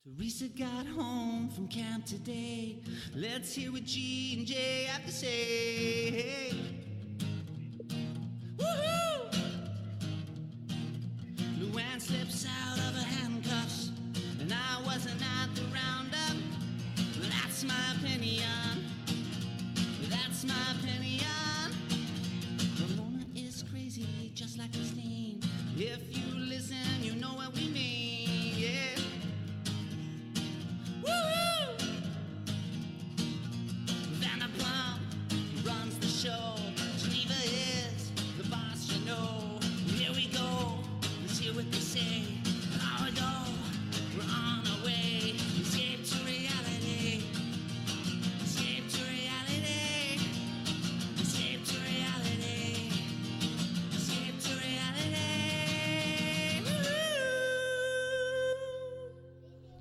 Teresa got home from camp today. Let's hear what G and J have to say. Woohoo! Luann slips out of her handcuffs, and I wasn't at the roundup. That's my opinion. That's my opinion. Ramona is crazy, just like his name. If you listen, you know what we mean. Yeah. Woo-hoo! Vanderpump runs the show. Geneva is the boss, you know. Here we go. Let's hear what they say. Now we go. We're on our way. Escape to reality. Escape to reality. Escape to reality. Escape to reality. Woo-hoo!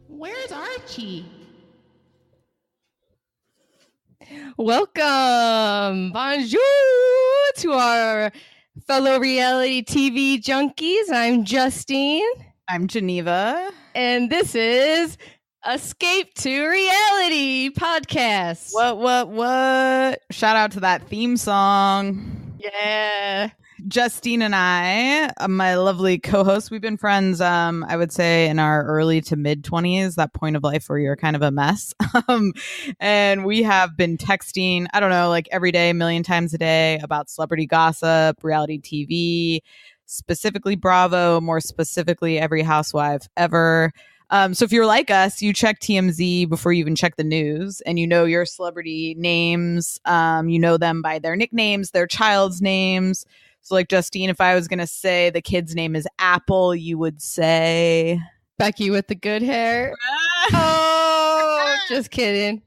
Where's Archie? Welcome, bonjour to our fellow reality TV junkies. I'm Justine. I'm Geneva. And this is Escape to Reality podcast. What? Shout out to that theme song. Yeah. Justine and I, my lovely co-host, we've been friends, I would say in our early to mid 20s, that point of life where you're kind of a mess. And we have been texting, I don't know, like every day, a million times a day about celebrity gossip, reality TV, specifically Bravo, more specifically every housewife ever. So if you're like us, you check TMZ before you even check the news, and you know your celebrity names. You know them by their nicknames, their child's names. So like Justine, if I was going to say the kid's name is Apple, you would say Becky with the good hair. Oh, just kidding.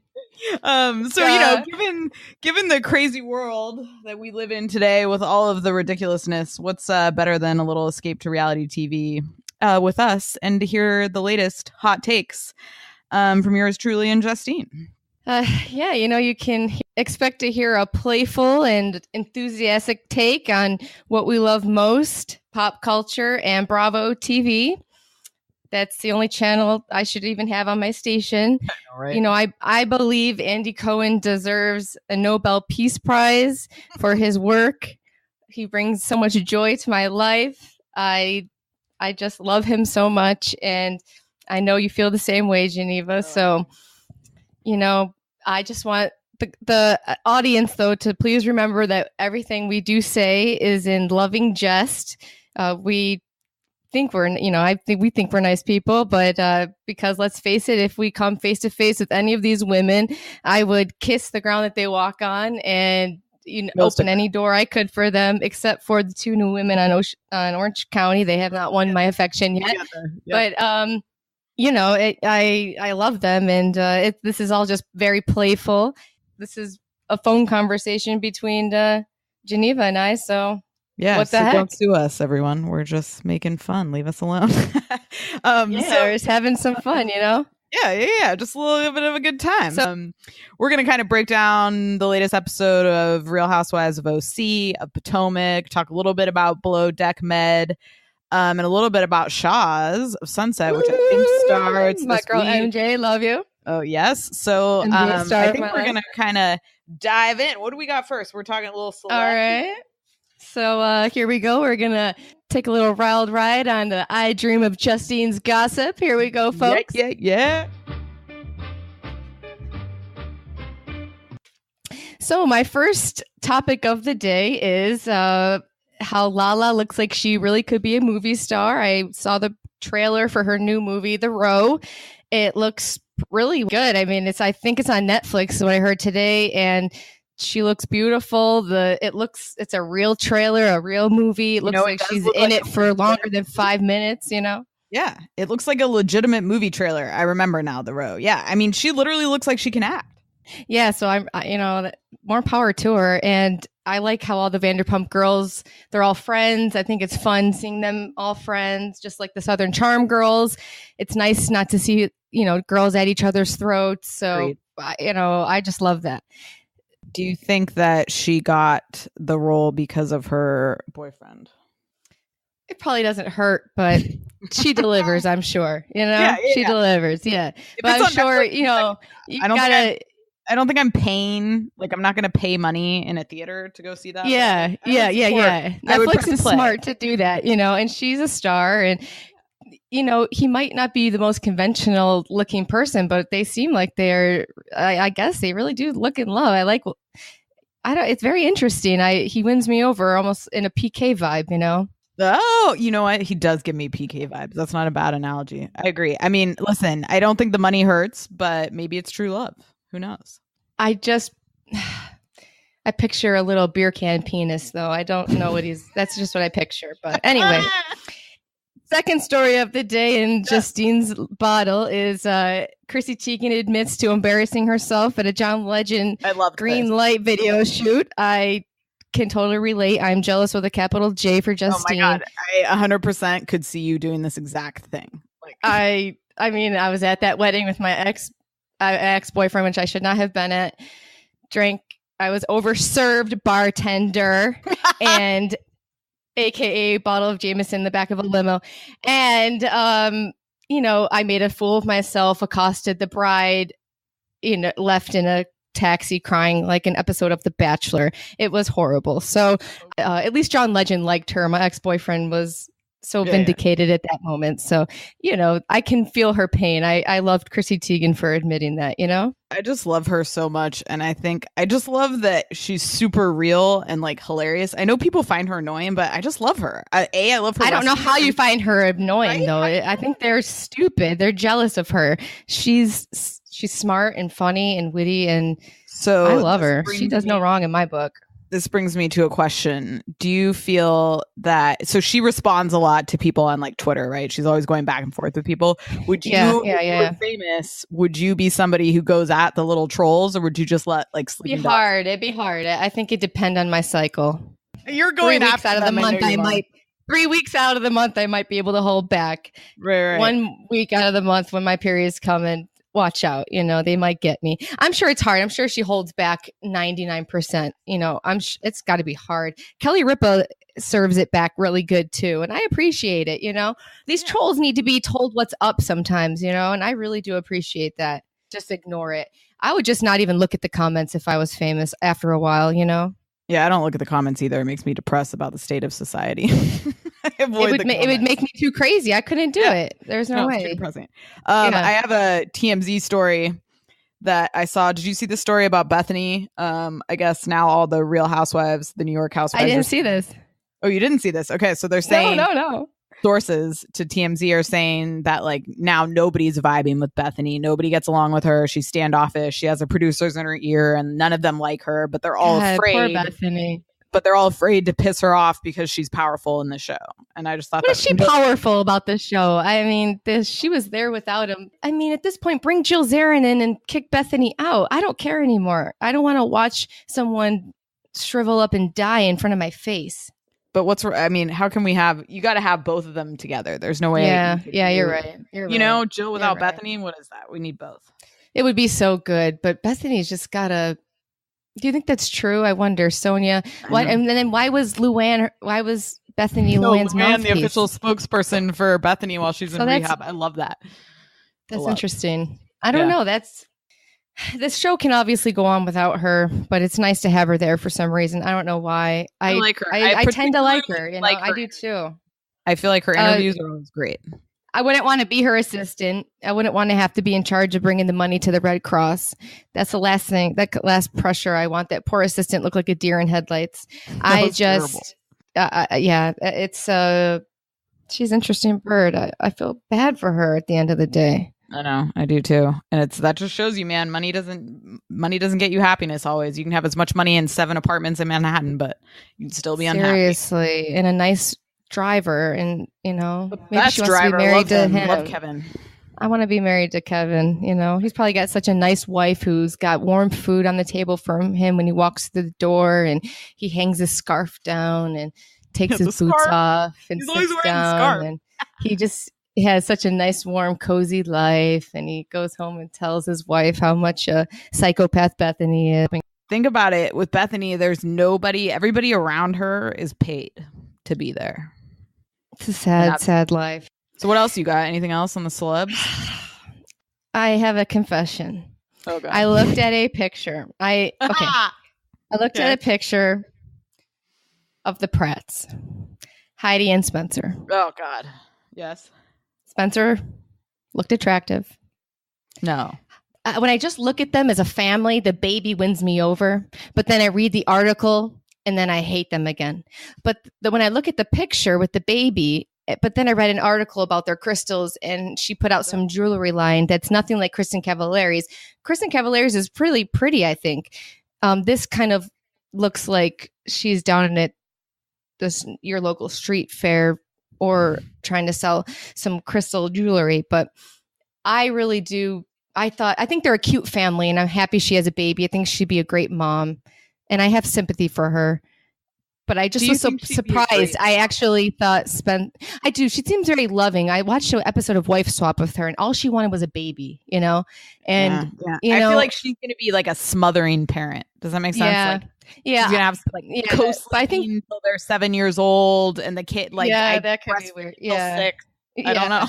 So, you know, given the crazy world that we live in today with all of the ridiculousness, what's better than a little escape to reality TV with us and to hear the latest hot takes from yours truly and Justine. Yeah, you know, you can expect to hear a playful and enthusiastic take on what we love most, pop culture and Bravo TV. That's the only channel I should even have on my station. Right. You know, I believe Andy Cohen deserves a Nobel Peace Prize for his work. He brings so much joy to my life. I just love him so much, and I know you feel the same way, Geneva. So, you know, I just want the audience, though, to please remember that everything we do say is in loving jest. We think we think we're nice people, but because let's face it, if we come face to face with any of these women, I would kiss the ground that they walk on and open any door I could for them, except for the two new women on Orange County. They have not won my affection yet, but you know, I love them, and this is all just very playful. This is a phone conversation between Geneva and I, so yeah, what the heck? Don't sue us, everyone. We're just making fun. Leave us alone. We're just having some fun, you know? Yeah. Just a little bit of a good time. So, we're going to kind of break down the latest episode of Real Housewives of OC, of Potomac, talk a little bit about Below Deck Med, and a little bit about Shaw's of Sunset, which I think starts my this girl week. MJ, love you. Oh, yes. So I think we're going to kind of dive in. What do we got first? We're talking a little select. All right. So here we go. We're going to take a little wild ride on the I Dream of Justine's Gossip. Here we go, folks. Yeah. So my first topic of the day is how Lala looks like she really could be a movie star. I saw the trailer for her new movie, The Row. It looks really good. I mean, I think it's on Netflix, what I heard today, and she looks beautiful. It's a real trailer, a real movie. It looks like she's in it for longer than 5 minutes, you know? Yeah, it looks like a legitimate movie trailer. I remember now, The Row. Yeah, I mean, she literally looks like she can act. Yeah, so more power to her. And I like how all the Vanderpump girls, they're all friends. I think it's fun seeing them all friends, just like the Southern Charm girls. It's nice not to see, girls at each other's throats. So, I just love that. Do you think that she got the role because of her boyfriend? It probably doesn't hurt, but she delivers, I'm sure. She delivers. Yeah. But it's I'm on sure, Netflix, you I don't think gotta. I don't think I'm paying, like, I'm not going to pay money in a theater to go see that. Yeah. I would support- I would Netflix press is play. smart to do that, and she's a star, and he might not be the most conventional looking person, but they seem like they're. I guess they really do look in love. I don't. It's very interesting. He wins me over almost in a PK vibe. Oh, you know what? He does give me PK vibes. That's not a bad analogy. I agree. I mean, listen, I don't think the money hurts, but maybe it's true love. Who knows? I picture a little beer can penis, though. I don't know that's just what I picture. But anyway, second story of the day in Justine's bottle is Chrissy Teigen admits to embarrassing herself at a John Legend green light video shoot. I can totally relate. I'm jealous with a capital J for Justine. Oh my God. I 100% could see you doing this exact thing. I mean, I was at that wedding with my ex-boyfriend, which I should not have been at. I was overserved bartender and AKA bottle of Jameson in the back of a limo. And, I made a fool of myself, accosted the bride, left in a taxi crying like an episode of The Bachelor. It was horrible. So at least John Legend liked her. My ex-boyfriend was so vindicated at that moment. So, I can feel her pain. I loved Chrissy Teigen for admitting that, I just love her so much. And I just love that she's super real and like hilarious. I know people find her annoying, but I just love her. I love her. I don't know how you find her annoying, though. I think they're stupid. They're jealous of her. She's smart and funny and witty. And so I love her. She does no wrong in my book. This brings me to a question. Do you feel that, so she responds a lot to people on like Twitter, right? She's always going back and forth with people. Would you, if you were famous, would you be somebody who goes at the little trolls, or would you just let like sleep? It'd be hard. I think it depend on my cycle. You're going 3 weeks out of the month. 3 weeks out of the month, I might be able to hold back. Right. 1 week out of the month when my periods come and watch out, they might get me. I'm sure it's hard. I'm sure she holds back 99%. It's got to be hard. Kelly Ripa serves it back really good too, and I appreciate it. These trolls need to be told what's up sometimes, and I really do appreciate that. Just ignore it. I would just not even look at the comments if I was famous after a while. Yeah, I don't look at the comments either. It makes me depressed about the state of society. It would make me too crazy. I couldn't do it. There's no way. It's too depressing. I have a TMZ story that I saw. Did you see the story about Bethany? I guess now all the Real Housewives, the New York Housewives. I didn't see this. Oh, you didn't see this? Okay, so they're saying no. Sources to TMZ are saying that like now nobody's vibing with Bethany. Nobody gets along with her. She's standoffish. She has her producers in her ear, and none of them like her. But they're all afraid. Poor Bethany. But they're all afraid to piss her off because she's powerful in the show. And I just thought, what is she powerful about this show? I mean, she was there without him. I mean, at this point, bring Jill Zarin in and kick Bethany out. I don't care anymore. I don't want to watch someone shrivel up and die in front of my face. But how can we you got to have both of them together. There's no way. Yeah, you're right. Jill without Bethany, what is that? We need both. It would be so good. But Bethany's just got to. Do you think that's true? I wonder, Sonia. And then why was Bethany Luann's mouthpiece? The official spokesperson for Bethany while she's in rehab? I love that. That's interesting. I don't know. This show can obviously go on without her, but it's nice to have her there for some reason. I don't know why. I like her. I tend to like her. I do too. I feel like her interviews are always great. I wouldn't want to be her assistant. I wouldn't want to have to be in charge of bringing the money to the Red Cross. That's the last thing, that last pressure I want. That poor assistant look like a deer in headlights. She's an interesting bird. I feel bad for her at the end of the day. I know, I do too. And that just shows you, man, money doesn't get you happiness always. You can have as much money in 7 apartments in Manhattan, but you can still be unhappy. Seriously, and a nice driver, and maybe she wants to be married to him. Love Kevin. I want to be married to Kevin. He's probably got such a nice wife who's got warm food on the table for him when he walks through the door, and he hangs his scarf down and takes his boots off and sits down, and he just has such a nice, warm, cozy life. And he goes home and tells his wife how much a psychopath Bethany is. Think about it. With Bethany, there's nobody. Everybody around her is paid to be there. It's a sad life. So what else you got? Anything else on the celebs? I have a confession. Oh God. I looked at a picture. I looked at a picture of the Pratts, Heidi and Spencer. Oh God. Yes. Spencer looked attractive. No. When I just look at them as a family, the baby wins me over. But then I read the article and then I hate them again. But when I look at the picture with the baby, but then I read an article about their crystals and she put out some jewelry line that's nothing like Kristen Cavallari's. Kristen Cavallari's is pretty pretty, I think. This kind of looks like she's down at your local street fair or trying to sell some crystal jewelry. But I really do. I think they're a cute family and I'm happy she has a baby. I think she'd be a great mom and I have sympathy for her. But I just was so surprised. I actually thought I do. She seems very loving. I watched an episode of Wife Swap with her and all she wanted was a baby, you know? And, you know, I feel like she's going to be like a smothering parent. Does that make sense? Yeah. Like, she's going to have like I think until they're 7 years old and the kid, like, that could be weird. Yeah. 6. I don't know.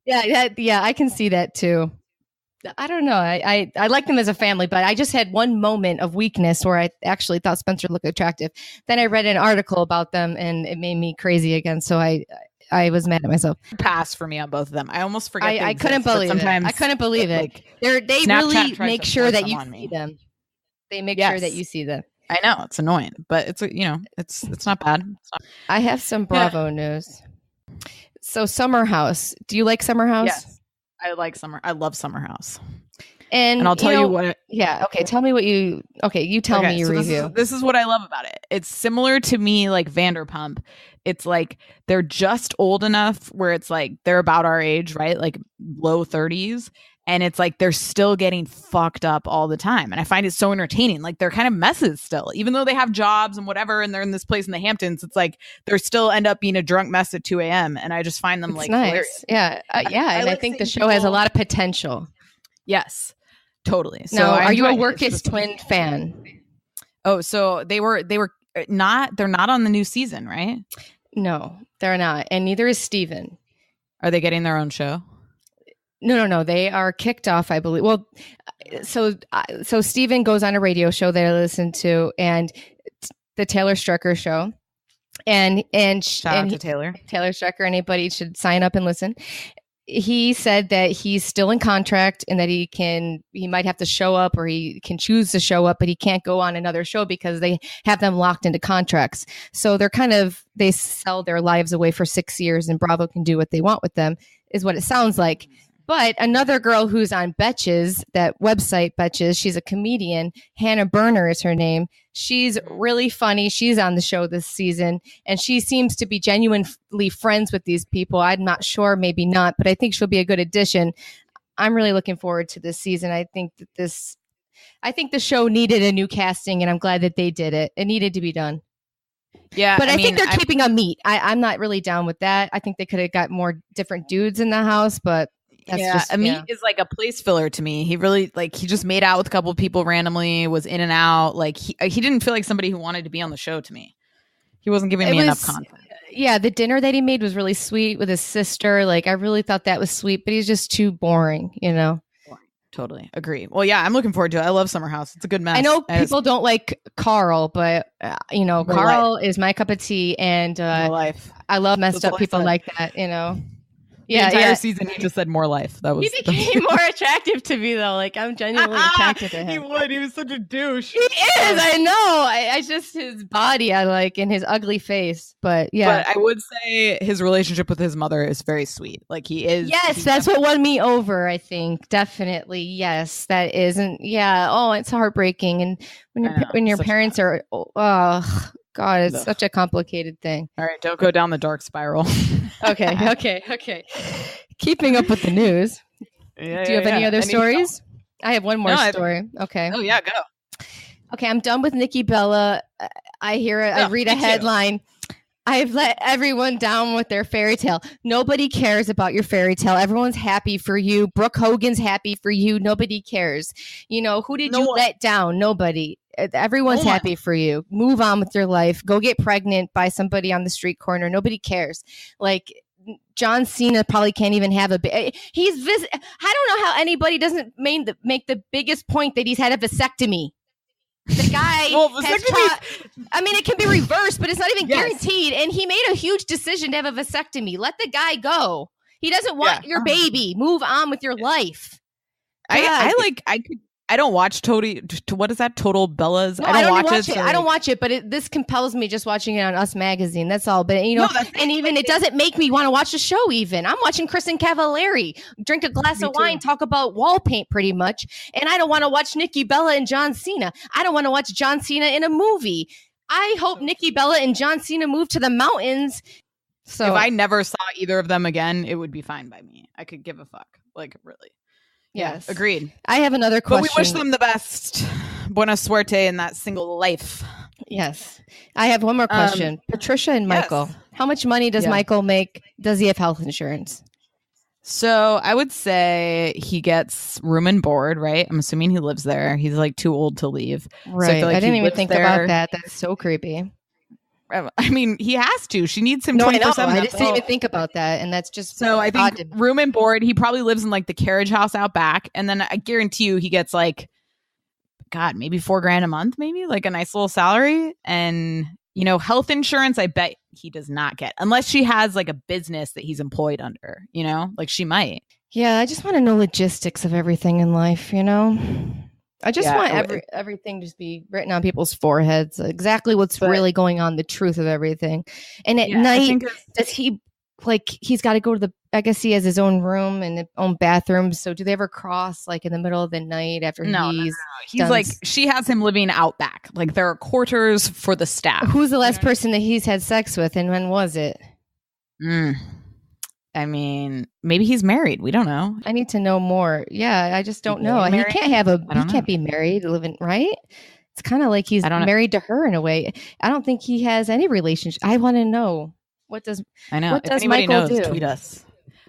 Yeah. I can see that too. I don't know. I like them as a family, but I just had one moment of weakness where I actually thought Spencer looked attractive. Then I read an article about them and it made me crazy again. So I was mad at myself. Pass for me on both of them. I almost forget. I couldn't believe it. I couldn't believe it. Like, they really make sure that you see them. They make sure that you see them. I know it's annoying, but it's it's not bad. I have some Bravo news. So Summer House. Do you like Summer House? Yes. I love Summer House. And I'll tell you what. Yeah. Okay. Tell me what you. Okay. You tell me your review. This is what I love about it. It's similar to me, like Vanderpump. It's like they're just old enough where it's like they're about our age, right? Like low 30s. And it's like they're still getting fucked up all the time. And I find it so entertaining. Like they're kind of messes still, even though they have jobs and whatever. And they're in this place in the Hamptons. It's like they're still end up being a drunk mess at 2 a.m. And I just find them like nice. Hilarious. Yeah. And I think the show has a lot of potential. Yes, totally. So now, are you a Workist Twin fan? Oh, so they were not. They're not on the new season, right? No, they're not. And neither is Steven. Are they getting their own show? No. They are kicked off, I believe. Well, so Steven goes on a radio show that I listen to, and the Taylor Strecker show. And shout out to Taylor Strecker. Anybody should sign up and listen. He said that he's still in contract and that he might have to show up or he can choose to show up, but he can't go on another show because they have them locked into contracts. So they sell their lives away for 6 years and Bravo can do what they want with them, is what it sounds like. But another girl who's on Betches, that website Betches, she's a comedian. Hannah Berner is her name. She's really funny. She's on the show this season, and she seems to be genuinely friends with these people. I'm not sure, maybe not, but I think she'll be a good addition. I'm really looking forward to this season. I think the show needed a new casting, and I'm glad that they did it. It needed to be done. Yeah, but I think they're keeping a meat. I'm not really down with that. I think they could have got more different dudes in the house, but. Amit is like a place filler to me. He really he just made out with a couple of people randomly, was in and out. Like he didn't feel like somebody who wanted to be on the show to me. He wasn't giving me enough content. Yeah, the dinner that he made was really sweet with his sister. Like I really thought that was sweet, but he's just too boring, you know. Totally agree. Well, yeah, I'm looking forward to it. I love Summer House. It's a good mess. I know people don't like Carl, but Carl is my cup of tea, and I love messed up people like that, you know. The entire season, he just said more life. He became more attractive to me, though. Like, I'm genuinely attracted to him. He would. He was such a douche. He is. I know. I just, his body, I like, and his ugly face. But, yeah. But I would say his relationship with his mother is very sweet. Like, he is. Yes, that's what won me over, I think. Definitely. Yes, that isn't. Yeah. Oh, it's heartbreaking. And when your parents are, oh, God, it's such a complicated thing. All right, don't go down the dark spiral. Okay. Keeping up with the news. Do you have any other stories? I have one more story. Okay. Oh, yeah, go. Okay, I'm done with Nikki Bella. I read a headline. I've let everyone down with their fairy tale. Nobody cares about your fairy tale. Everyone's happy for you. Brooke Hogan's happy for you. Nobody cares. You know, who did you let down? Nobody. Everyone's happy for you. Move on with your life. Go get pregnant by somebody on the street corner. Nobody cares. Like, John Cena probably can't even have a. I don't know how anybody doesn't make the biggest point that he's had a vasectomy. The guy I mean, it can be reversed, but it's not even guaranteed. And he made a huge decision to have a vasectomy. Let the guy go. He doesn't want your baby. Move on with your life. I don't watch what is that? Total Bellas? No, I don't watch it. I don't watch it, but this compels me just watching it on Us Magazine. That's all. But it doesn't make me want to watch the show. Even I'm watching Kristen Cavallari drink a glass of wine, talk about wall paint, pretty much. And I don't want to watch Nikki Bella and John Cena. I don't want to watch John Cena in a movie. I hope Nikki Bella and John Cena move to the mountains. So if I never saw either of them again, it would be fine by me. I could give a fuck. Like, really. Yes. Agreed. I have another question. But we wish them the best. Buena suerte in that single life. Yes. I have one more question. Patricia and Michael. How much money does Michael make? Does he have health insurance? So I would say he gets room and board, right? I'm assuming he lives there. He's like too old to leave. Right. So I, I didn't even think about that. That's so creepy. I mean, he has to. She needs him 24/7. I just didn't even think about that, and that's just so. I think room and board. He probably lives in like the carriage house out back, and then I guarantee you he gets like, God, maybe $4,000 a month, maybe like a nice little salary, and health insurance. I bet he does not get unless she has like a business that he's employed under. Like she might. Yeah, I just want to know logistics of everything in life. I just want everything to be written on people's foreheads, exactly what's really going on, the truth of everything. And at night, does he, he's got to go to I guess he has his own room and his own bathroom. So do they ever cross in the middle of the night after he's like, she has him living out back. Like there are quarters for the staff. Who's the last person that he's had sex with and when was it? I mean, maybe he's married. We don't know. I need to know more. Yeah, I just don't know. He can't have he can't be married, living, right? It's kind of like he's married to her in a way. I don't think he has any relationship. I want to know what does Michael do? Tweet us.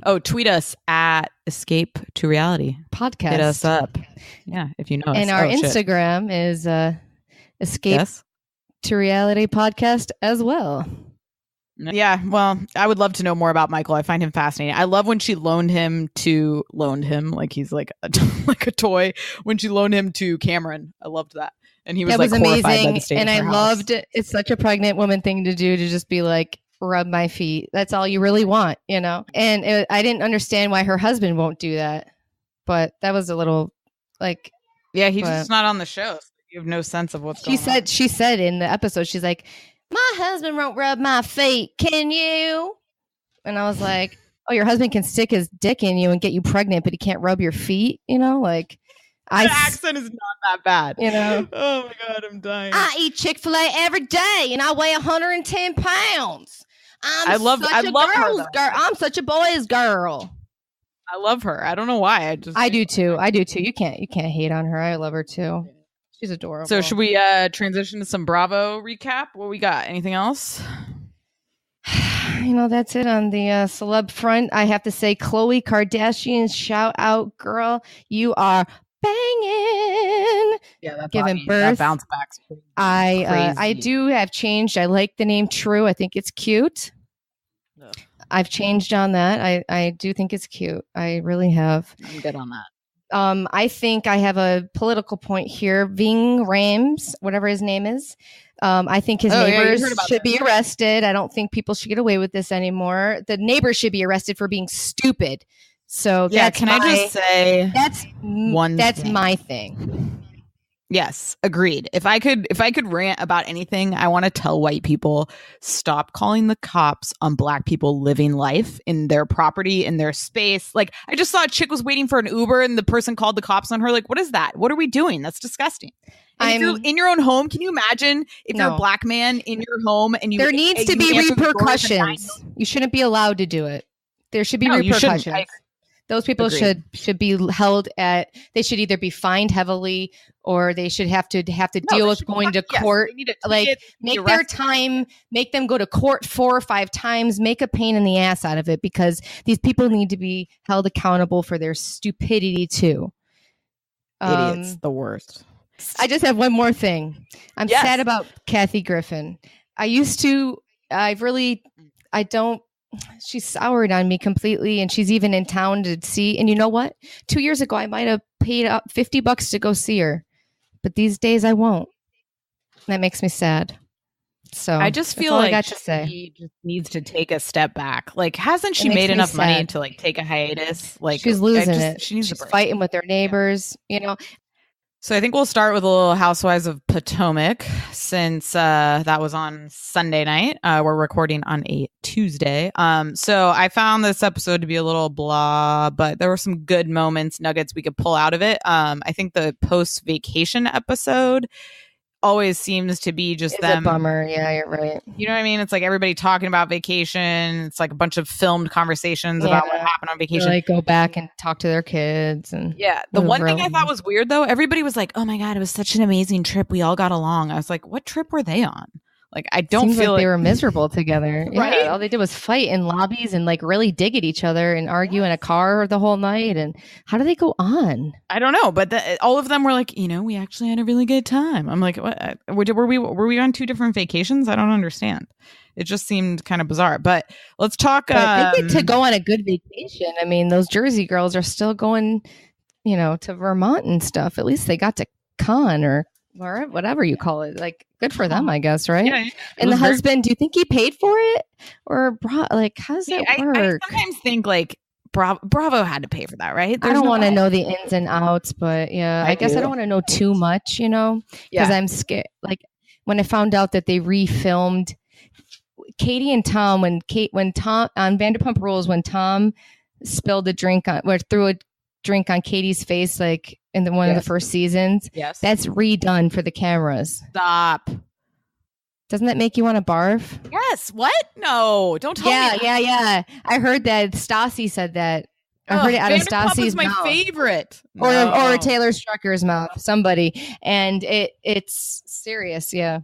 Oh, tweet us at Escape to Reality podcast. Hit us up. Yeah, if you know. And our Instagram is Escape to Reality podcast as well. Yeah, well, I would love to know more about Michael. I find him fascinating. I love when she loaned him like he's like a toy. When she loaned him to Cameron, I loved that, and he was horrified amazing. By the state and of her I house. loved it. It's such a pregnant woman thing to do, to just be like, rub my feet. That's all you really want, And I didn't understand why her husband won't do that, but that was a little he's just not on the show. So you have no sense of what's going on. She said in the episode, she's like, my husband won't rub my feet. Can you? And I was like, oh, your husband can stick his dick in you and get you pregnant, but he can't rub your feet. The accent is not that bad. Oh my God, I'm dying. I eat Chick-fil-A every day and I weigh 110 pounds. I'm such a boy's girl. I love her. I don't know why. I do too. You can't hate on her. I love her too. She's adorable. So should we transition to some Bravo recap? What we got? Anything else? That's it on the celeb front. I have to say, Khloe Kardashian, shout out, girl. You are banging. Yeah, that's giving birth. That bounce back. I do have changed. I like the name True. I think it's cute. Ugh. I've changed on that. I do think it's cute. I really have. I'm good on that. I think I have a political point here. Ving Rhames, whatever his name is. I think his neighbors should be arrested. I don't think people should get away with this anymore. The neighbors should be arrested for being stupid. So that's I just say that's my thing. Yes, agreed. If I could rant about anything, I want to tell white people, stop calling the cops on black people living life in their property, in their space. Like, I just saw a chick was waiting for an Uber and the person called the cops on her. Like, what is that? What are we doing? That's disgusting. And if you're in your own home, can you imagine if you're a black man in your home and there needs to be repercussions. You shouldn't be allowed to do it. There should be repercussions. Those people should be held at. They should either be fined heavily, or they should have to deal with going to court. Make their time. Make them go to court 4 or 5 times. Make a pain in the ass out of it, because these people need to be held accountable for their stupidity too. Idiots, the worst. I just have one more thing. I'm sad about Kathy Griffin. I don't she's soured on me completely, and she's even in town to see. And you know what? 2 years ago, I might have paid up $50 to go see her, but these days I won't. That makes me sad. So I just that's feel all like I got to say. she just needs to take a step back. Like, hasn't she It makes made me enough money sad. to like take a hiatus? Like, She's losing it. She needs She's a break. fighting with her neighbors. You know, So I think we'll start with a little Housewives of Potomac since that was on Sunday night. We're recording on a Tuesday. So I found this episode to be a little blah, but there were some good moments, nuggets we could pull out of it. I think the post-vacation episode always seems to be just it's them. a bummer. Yeah, you're right. You know what I mean? It's like everybody talking about vacation. It's like a bunch of filmed conversations about what happened on They vacation. like go back and talk to their kids. And Yeah. The one thing I thought was weird, though, everybody was like, oh my God, it was such an amazing trip. We all got along. I was like, what trip were they on? Like, I don't Seems feel like they were miserable together. Right? Yeah, all they did was fight in lobbies and like really dig at each other and argue in a car the whole night. And how do they go on? I don't know, but all of them were like, we actually had a really good time. I'm like, what? Were we on 2 different vacations? I don't understand. It just seemed kind of bizarre. But let's talk. But they get to go on a good vacation. I mean, those Jersey girls are still going, to Vermont and stuff. At least they got to con or whatever you call it. Like, good for them, I guess, right? Yeah, and the husband, do you think he paid for it, or like, how does that work? I sometimes think like Bravo had to pay for that, right? I don't want to know the ins and outs, but yeah, I guess I don't want to know too much, because I'm scared. Like when I found out that they refilmed Katie and Tom, when Tom on Vanderpump Rules, when Tom spilled a drink threw a drink on Katie's face, like in one of the first seasons. Yes, that's redone for the cameras. Stop. Doesn't that make you want to barf? Yes. What? No, don't tell me. Yeah. I heard that Stassi said that. I heard it out of Stassi's mouth. My favorite. Or Taylor Strucker's mouth. Somebody. And it's serious. Yeah.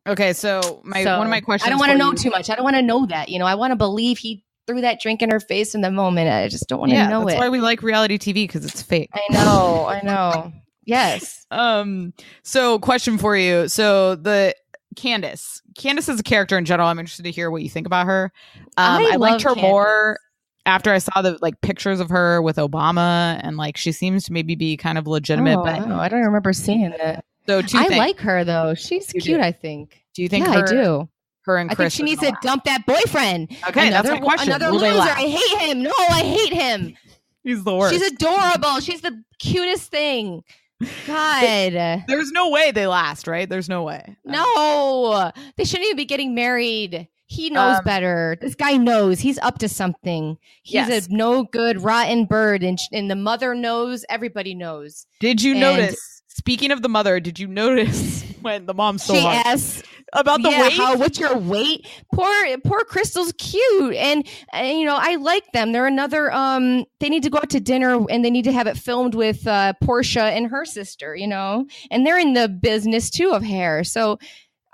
Okay. So one of my questions. I don't want to know too much. I don't want to know that. I want to believe he threw that drink in her face in the moment. I just don't want to know that's it. why we like reality TV, because it's fake. I know. Yes. So question for you. So Candace is a character in general. I'm interested to hear what you think about her. I liked her more after I saw the pictures of her with Obama, and she seems to maybe be kind of legitimate. But I don't remember seeing that. So I like her though. She's cute. I think. Do you think? Yeah, I do. Her and Chris. I think she needs to dump that boyfriend. Okay, that's my question. Another loser. I hate him. No, I hate him. He's the worst. She's adorable. She's the cutest thing. God. There's no way they last, right? There's no way. No. They shouldn't even be getting married. He knows better. This guy knows. He's up to something. He's a no good, rotten bird. And the mother knows. Everybody knows. Did you notice? Speaking of the mother, did you notice when the mom so hard? Asked about the weight. What's your weight? Poor Crystal's cute, and I like them. They're another. They need to go out to dinner, and they need to have it filmed with Portia and her sister. And they're in the business too of hair, so.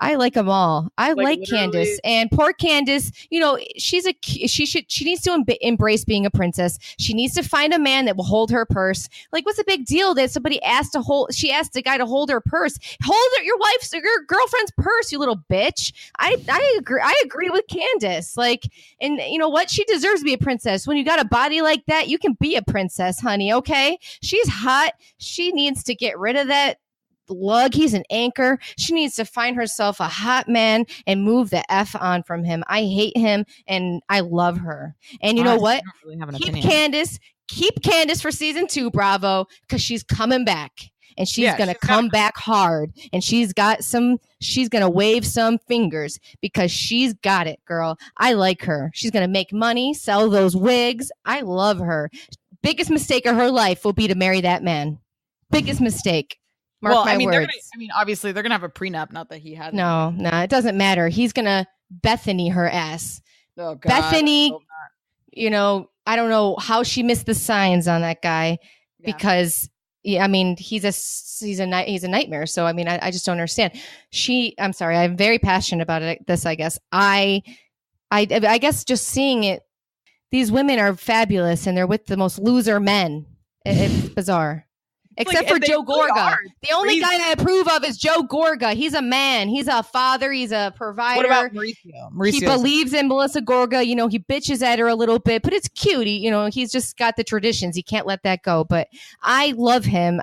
I like them all. I like Candace, and poor Candace. She needs to embrace being a princess. She needs to find a man that will hold her purse. Like, what's the big deal that somebody asked to hold? She asked the guy to hold her purse. Hold your girlfriend's purse, you little bitch. I agree. I agree with Candace. And you know what? She deserves to be a princess. When you got a body like that, you can be a princess, honey. Okay, she's hot. She needs to get rid of that lug. He's an anchor. She needs to find herself a hot man and move the F on from him. I hate him and I love her. And you know what? Really keep Candace for season 2, Bravo, because she's coming back. And she's going to come back hard. And she's going to wave some fingers because she's got it, girl. I like her. She's going to make money, sell those wigs. I love her. Biggest mistake of her life will be to marry that man. Biggest mistake. Mark my words. Obviously, they're gonna have a prenup. Not that he has. No, it doesn't matter. He's gonna Bethany her ass. Oh God, Bethany. I don't know how she missed the signs on that guy because he's a nightmare. So I just don't understand. I'm sorry. I'm very passionate about it. I guess I guess just seeing it. These women are fabulous, and they're with the most loser men. It's bizarre. Except for Joe really Gorga. are. The only guy I approve of is Joe Gorga. He's a man. He's a father. He's a provider. What about Mauricio? He believes in Melissa Gorga. You know, he bitches at her a little bit, but it's cute. He's just got the traditions. He can't let that go. But I love him.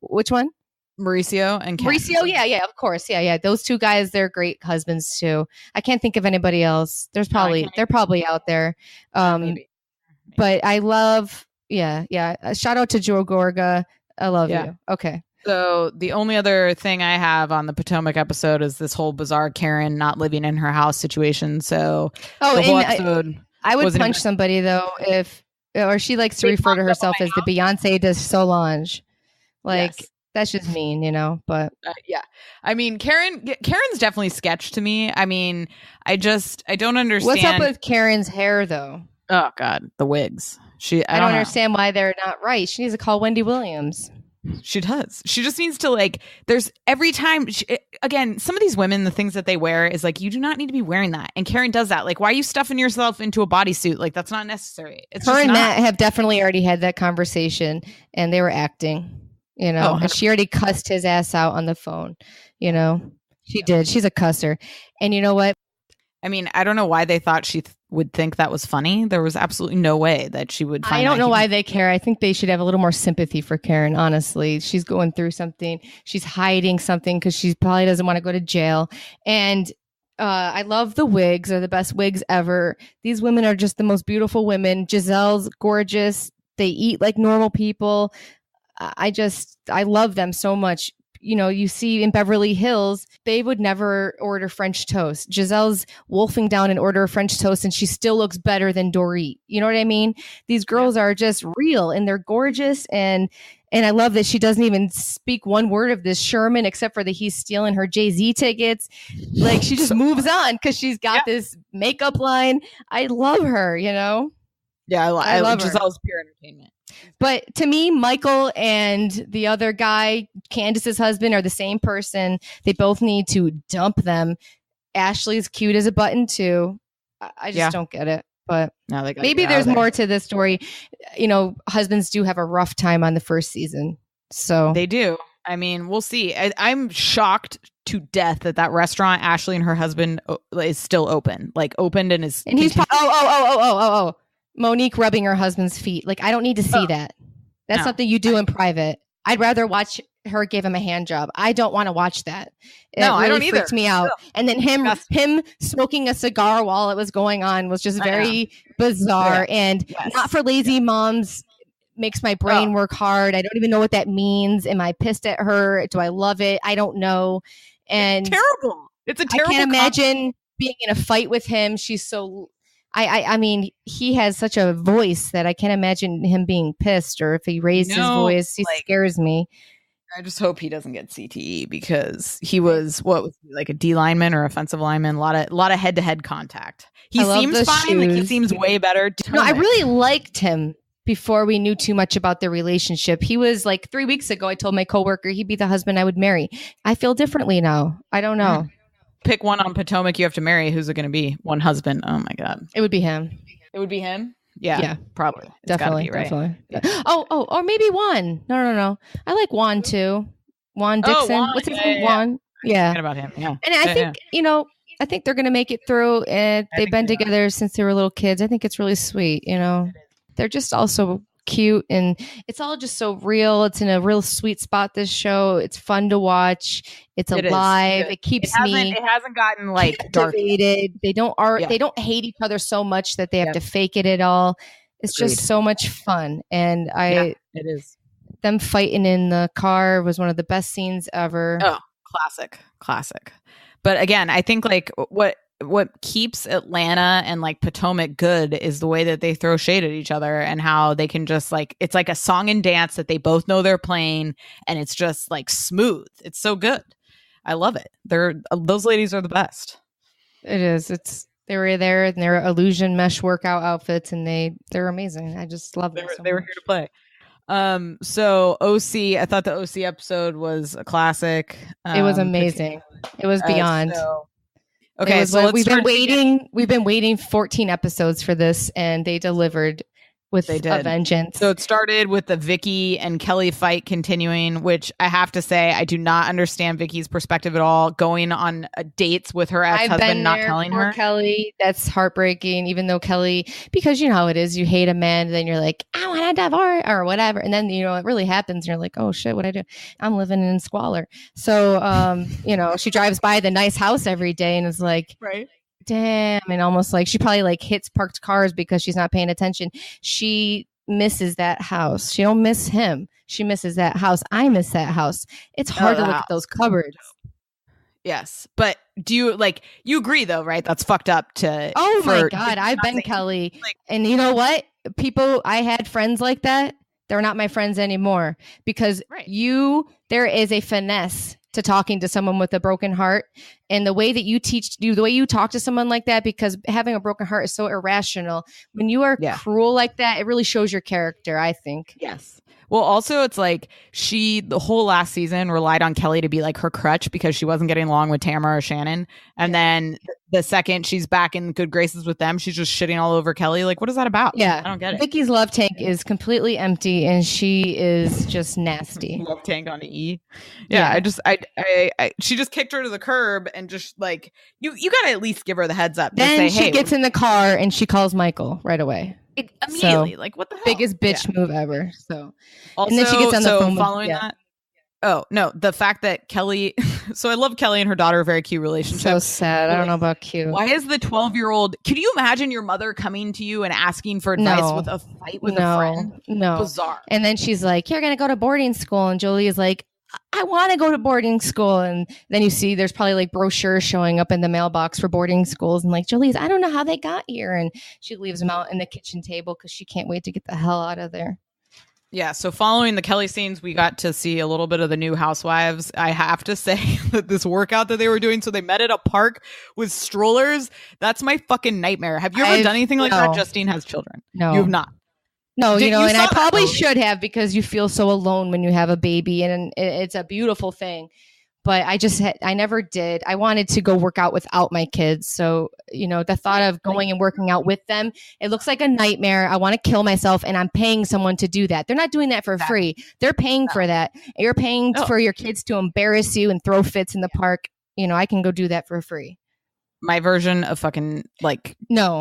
Which one? Mauricio and Ken. Mauricio, yeah, of course. Yeah. Those two guys, they're great husbands too. I can't think of anybody else. They're probably out there. Maybe. But I love, yeah. Shout out to Joe Gorga. I love you. Okay. So the only other thing I have on the Potomac episode is this whole bizarre Karen not living in her house situation. So the whole episode, I would punch somebody though or she likes to refer to herself as the Beyonce de Solange. That's just mean, but yeah. I mean, Karen's definitely sketch to me. I mean, I don't understand. What's up with Karen's hair though? Oh God, the wigs. I don't understand why they're not right. She needs to call Wendy Williams. She does. She just needs to there's every time, again, some of these women, the things that they wear is you do not need to be wearing that. And Karen does that. Why are you stuffing yourself into a bodysuit? That's not necessary. It's her and Matt have definitely already had that conversation and they were acting, and she already cussed his ass out on the phone. She did. She's a cusser. And you know what? I mean, I don't know why they thought she would think that was funny. There was absolutely no way that she would find I don't know why they care. I think they should have a little more sympathy for Karen, honestly. She's going through something. She's hiding something because she probably doesn't want to go to jail. And I love the wigs. They're the best wigs ever. These women are just the most beautiful women. Giselle's gorgeous. They eat like normal people. I love them so much. You see in Beverly Hills, they would never order French toast. Giselle's wolfing down an order of French toast and she still looks better than Dorit. You know what I mean? These girls are just real and they're gorgeous. And I love that she doesn't even speak one word of this Sherman except for that he's stealing her Jay-Z tickets. She just moves on because she's got this makeup line. I love her, Yeah, I love Giselle's pure entertainment. But to me, Michael and the other guy, Candace's husband, are the same person. They both need to dump them. Ashley's cute as a button too. I just don't get it. But maybe there's more to this story. Husbands do have a rough time on the first season. So they do. I mean, we'll see. I'm shocked to death that restaurant Ashley and her husband is still open. Opened and is. And he's Monique rubbing her husband's feet. I don't need to see that. That's something you do in private. I'd rather watch her give him a hand job. I don't want to watch that. I don't either. Freaks me out. No. And then him smoking a cigar while it was going on was just very bizarre and not for lazy moms. Makes my brain work hard. I don't even know what that means. Am I pissed at her? Do I love it? I don't know. And it's terrible. It's a terrible. I can't imagine being in a fight with him. She's so. I mean, he has such a voice that I can't imagine him being pissed, or if he raised his voice, he scares me. I just hope he doesn't get CTE because he was a D lineman or offensive lineman. A lot of head to head contact. He seems fine. He seems way better. No, I really liked him before we knew too much about their relationship. He was 3 weeks ago. I told my coworker he'd be the husband I would marry. I feel differently now. I don't know. Pick one on Potomac you have to marry. Who's it going to be? One husband. Oh my God. It would be him. It would be him? Yeah. Probably. Definitely. Be, right? Definitely. Yeah. Oh, or maybe Juan. No. I like Juan too. Juan Dixon. Juan. What's his name? Juan. Yeah. About him. Yeah. And I think, I think they're going to make it through, and they've been together since they were little kids. I think it's really sweet. They're just also cute, and it's all just so real. It's in a real sweet spot, this show. It's fun to watch. It's alive. It keeps me. It hasn't gotten dark. They don't hate each other so much that they have to fake it at all. It's just so much fun. And it is. Them fighting in the car was one of the best scenes ever. Oh, classic. But again, I think what keeps Atlanta and Potomac good is the way that they throw shade at each other and how they can just it's like a song and dance that they both know they're playing, and it's just smooth. It's so good. I love it. Those ladies are the best. It is. They were there in their illusion mesh workout outfits, and they're amazing. I just love them. They were here to play. So OC, I thought the OC episode was a classic. It was amazing. It was beyond. Okay, so we've been waiting 14 episodes for this, and they delivered. with They a did. vengeance. So it started with the Vicky and Kelly fight continuing, which I have to say, I do not understand Vicky's perspective at all. Going on dates with her I've ex-husband, been not there telling for her. Kelly. That's heartbreaking, even though Kelly, because you know how it is, you hate a man, then you're like, I want to divorce or whatever. And then, you know, it really happens. And you're like, oh shit, what I do? I'm living in squalor. So, you know, she drives by the nice house every day and is like, Right. damn, and almost like she probably like hits parked cars because she's not paying attention. She misses that house. She don't miss him. She misses that house. I miss that house. It's hard to look at those cupboards. Yes, but do you you agree though, right? That's fucked up to. Oh my God, I've been Kelly, and you know what? People, I had friends like that. They're not my friends anymore because there is a finesse to talking to someone with a broken heart, and the way that the way you talk to someone like that, because having a broken heart is so irrational. When you are cruel like that, it really shows your character, I think. Yes. Well, also, it's like the whole last season relied on Kelly to be like her crutch because she wasn't getting along with Tamara or Shannon. And then the second she's back in good graces with them, she's just shitting all over Kelly. Like, what is that about? Yeah. I don't get it. Vicky's love tank is completely empty and she is just nasty. Love tank on E. Yeah. She just kicked her to the curb and just like, you got to at least give her the heads up. Then say, she hey, gets in the car and she calls Michael right away. Immediately, like what the hell? Biggest bitch move ever. So also, and then she gets on the phone following that. Oh no, the fact that Kelly. So I love Kelly and her daughter, very cute relationship. So sad. I don't know about cute. Why is the 12-year-old? Can you imagine your mother coming to you and asking for advice with a fight with a friend? No, bizarre. And then she's like, "You're gonna go to boarding school," and Jolie is like, I want to go to boarding school. And then you see there's probably like brochures showing up in the mailbox for boarding schools. And like, Jolie's, I don't know how they got here. And she leaves them out in the kitchen table because she can't wait to get the hell out of there. Yeah. So following the Kelly scenes, we got to see a little bit of the new housewives. I have to say that this workout that they were doing, so they met at a park with strollers. That's my fucking nightmare. Have you ever done anything like that? Justine has children. No. You have not. No, and I probably should have because you feel so alone when you have a baby and it's a beautiful thing. But I never did. I wanted to go work out without my kids. So, the thought of going and working out with them, it looks like a nightmare. I want to kill myself and I'm paying someone to do that. They're not doing that for free. They're paying for that. You're paying for your kids to embarrass you and throw fits in the park. I can go do that for free. My version of fucking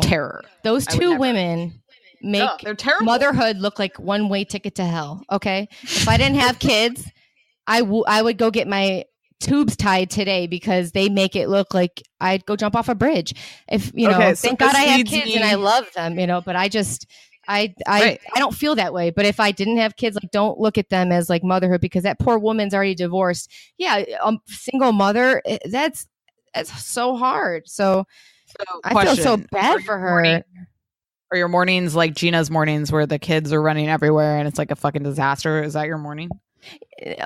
terror. Those two women make motherhood look like one-way ticket to hell. Okay. If I didn't have kids, I would go get my tubes tied today because they make it look like I'd go jump off a bridge. If thank God I have kids and I love them, but I just I don't feel that way. But if I didn't have kids, don't look at them as like motherhood because that poor woman's already divorced. Yeah, single mother, that's so hard. So I feel so bad for her. Are your mornings like Gina's mornings where the kids are running everywhere and it's like a fucking disaster? Is that your morning?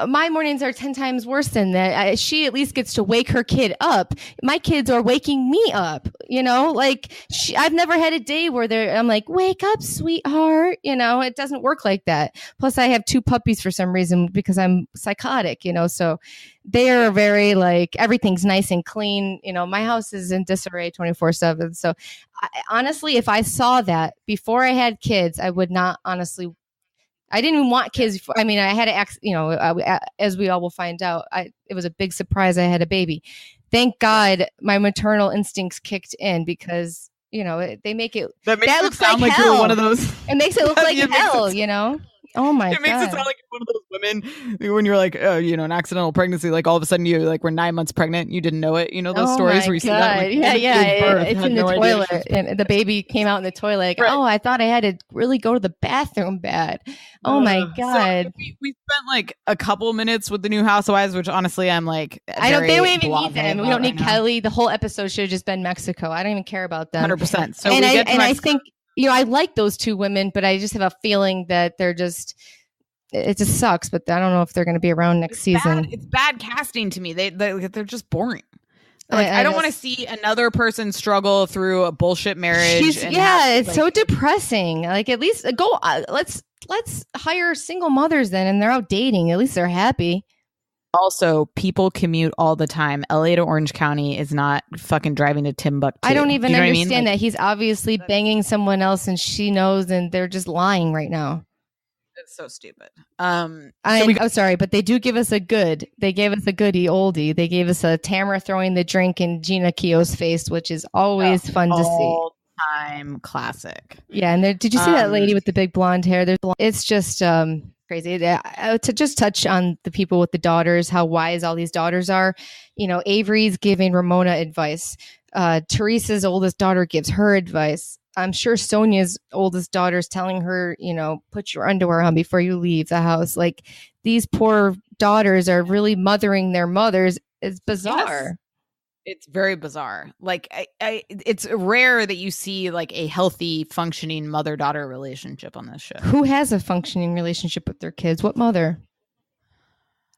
My mornings are 10 times worse than that. She at least gets to wake her kid up. My kids are waking me up, I've never had a day where I'm like, wake up, sweetheart. It doesn't work like that. Plus I have two puppies for some reason because I'm psychotic, so they are very everything's nice and clean. My house is in disarray 24/7. So honestly, if I saw that before I had kids, I would not honestly. I didn't even want kids. I mean, I had to ask, as we all will find out, it was a big surprise I had a baby. Thank God my maternal instincts kicked in because, they make it, that looks like hell. You're one of those. It makes it look like hell, Oh my God. It makes it sound like one of those women when you're like, an accidental pregnancy, all of a sudden you were 9 months pregnant. You didn't know it. Those stories where you see that. It's in the toilet and the baby came out in the toilet. Oh, I thought I had to really go to the bathroom bad. Oh my God. So we spent a couple minutes with the new housewives, which honestly I'm like, they don't even need them. We don't need Kelly. The whole episode should have just been Mexico. I don't even care about them. 100%. So I think, I like those two women, but I just have a feeling that it just sucks, but I don't know if they're going to be around next season. It's bad casting to me. They're just boring. I don't want to see another person struggle through a bullshit marriage. It's so depressing. At least go, let's hire single mothers then, and they're out dating. At least they're happy. Also, people commute all the time. LA to Orange County is not fucking driving to Timbuktu. I don't even you know understand what I mean? that. He's obviously banging someone else and she knows, and they're just lying right now. It's so stupid. Sorry, but they do give us a good. They gave us a goodie oldie. They gave us a Tamara throwing the drink in Gina Keogh's face, which is always fun to see. All-time classic. Yeah, and did you see that lady with the big blonde hair? It's just crazy. To just touch on the people with the daughters, how wise all these daughters are. You know, Avery's giving Ramona advice. Teresa's oldest daughter gives her advice. I'm sure Sonia's oldest daughter is telling her, you know, put your underwear on before you leave the house. Like, these poor daughters are really mothering their mothers. It's bizarre. Yes. It's very bizarre. Like, it's rare that you see like a healthy, functioning mother-daughter relationship on this show. Who has a functioning relationship with their kids? What mother?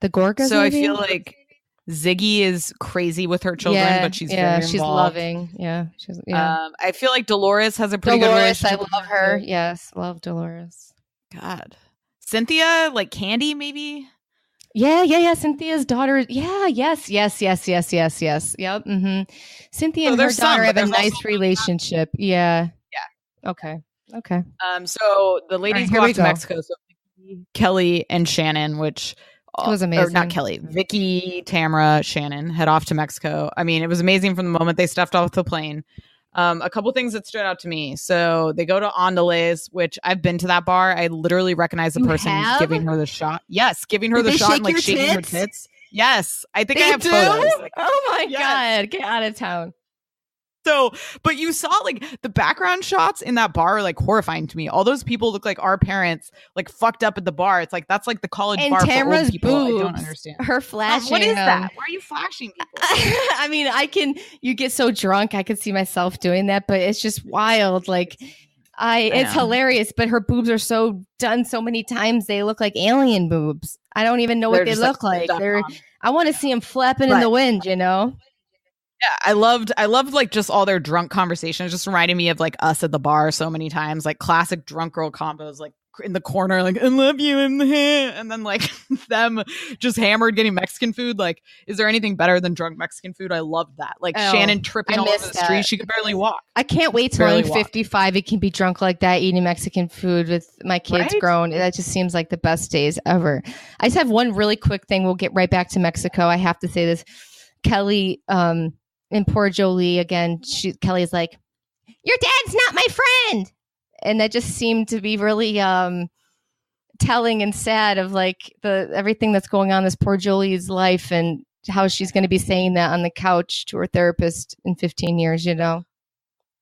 The Gorgas? So maybe? I feel like Ziggy is crazy with her children, but she's very involved. She's loving. Yeah, I feel like Dolores has a pretty good relationship. I love her. Yes, love Dolores. God, Cynthia, like Candy, maybe. Yeah. Cynthia's daughter. Yeah. Yes. Yep. Mm-hmm. Cynthia and her daughter have a nice relationship. Yeah. Okay. So the ladies go off to Mexico. So Kelly and Shannon, which. It was amazing. Or not Kelly, Vicky, Tamara, Shannon head off to Mexico. I mean, it was amazing from the moment they stepped off the plane. A couple things that stood out to me. So they go to Andales, which I've been to that bar. I literally recognize the person giving her the shot. Yes, giving her the shot and like shaking her tits. Yes, I think I have photos. Like, oh my God, get out of town. So, but you saw like the background shots in that bar are like horrifying to me. All those people look like our parents, like fucked up at the bar. It's like that's like the college bar Tamara's for old people. Boobs, I don't understand. her flashing. What is that? Why are you flashing people? I mean, you get so drunk, I could see myself doing that, but it's just wild. Like, it's hilarious. But her boobs are so done so many times, they look like alien boobs. I don't even know what they look like. I want to see them flapping in the wind, you know. Yeah, I loved like just all their drunk conversations. Just reminded me of like us at the bar so many times, like classic drunk girl combos, like in the corner, like I love you in the hand, and then like them just hammered getting Mexican food. Like, is there anything better than drunk Mexican food? I loved that. Like Shannon tripping all over the street, she could barely walk. I can't wait till I'm 55. It can be drunk like that, eating Mexican food with my kids grown. That just seems like the best days ever. I just have one really quick thing. We'll get right back to Mexico. I have to say this, Kelly. And poor Jolie again. Kelly's like, "Your dad's not my friend," and that just seemed to be really telling and sad of like everything that's going on in this poor Jolie's life and how she's going to be saying that on the couch to her therapist in 15 years. You know,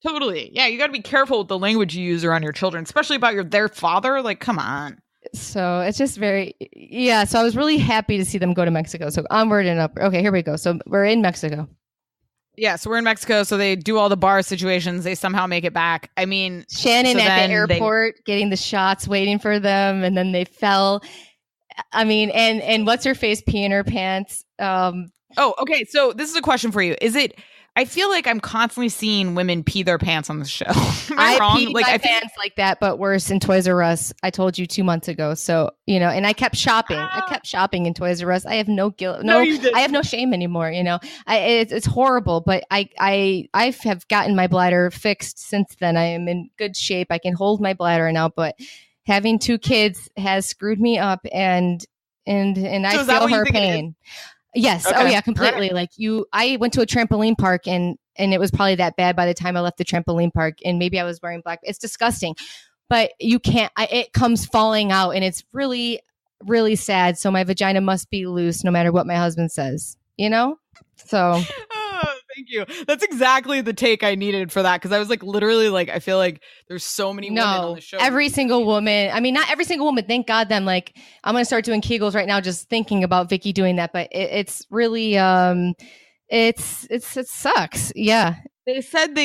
totally. Yeah, you got to be careful with the language you use around your children, especially about their father. Like, come on. So it's just So I was really happy to see them go to Mexico. So onward and up. Okay, here we go. So we're in Mexico. Yeah, so we're in Mexico, so they do all the bar situations. They somehow make it back. I mean, Shannon at the airport getting the shots, waiting for them, and then they fell. I mean, and what's her face peeing her pants? Okay. So this is a question for you. Is it? I feel like I'm constantly seeing women pee their pants on the show. Am I wrong? Peed my pants like that, but worse in Toys R Us. I told you 2 months ago. So, you know, and I kept shopping. I kept shopping in Toys R Us. I have no guilt. No, I have no shame anymore. You know, it's horrible, but I have gotten my bladder fixed since then. I am in good shape. I can hold my bladder now, but having 2 kids has screwed me up, and I feel her pain. Yes. Okay. Oh yeah, completely. Right. Like I went to a trampoline park and it was probably that bad by the time I left the trampoline park, and maybe I was wearing black. It's disgusting, but you can't, it comes falling out, and it's really, really sad. So my vagina must be loose no matter what my husband says, you know? So. Thank you. That's exactly the take I needed for that. Cause I was like, literally like, I feel like there's so many women on the show. Every single woman. I mean, not every single woman. Thank God then like I'm going to start doing Kegels right now, just thinking about Vicky doing that. But it's really, it sucks. Yeah. They said